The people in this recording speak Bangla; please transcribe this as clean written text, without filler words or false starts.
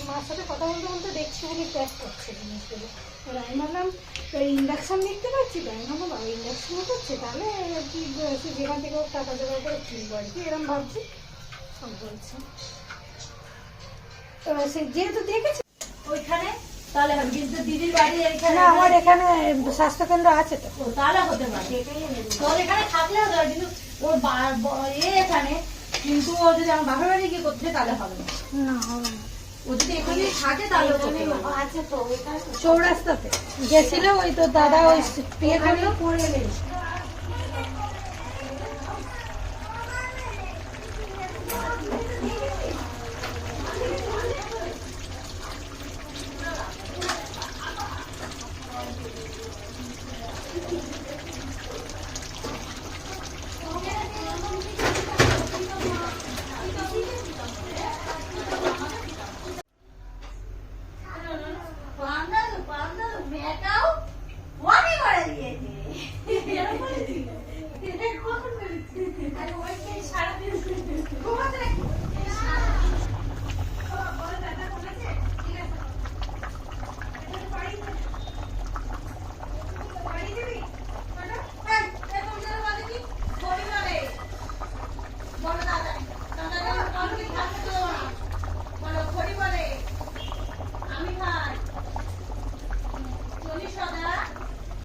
মার সাথে কথা বলতে বলতে দেখছি উনি প্যাক করছে জিনিসগুলো। এবার আমি ভাবলাম ইন্ডাকশান দেখতে পাচ্ছি তো, আমি ভাবলাম বাবা ইন্ডাকশানও করছে, তাহলে আর কি যেখান থেকে টাকা জোগাড় করে কিনবো আর কি, এরকম ভাবছি। সব বলছে এবার সে যেহেতু দেখেছি ওইখানে তাহলে হবে, কিন্তু দিদির বাড়ি এখানে না, আমার এখানে স্বাস্থ্যকেন্দ্র আছে তো। তাহলে হতে পারে। তোর এখানে থাকলে হতে পারে, কিন্তু ওর এখানে, কিন্তু ও যদি আমার বাপের বাড়ি গিয়ে করতে তাহলে হবে না। না হবে না, ও যদি এখানেই থাকে তাহলে আছে তো চৌরাস্তাতে গেছিল, ওই তো দাদা ওই পেয়ে করলো করে নেই। সারাদিন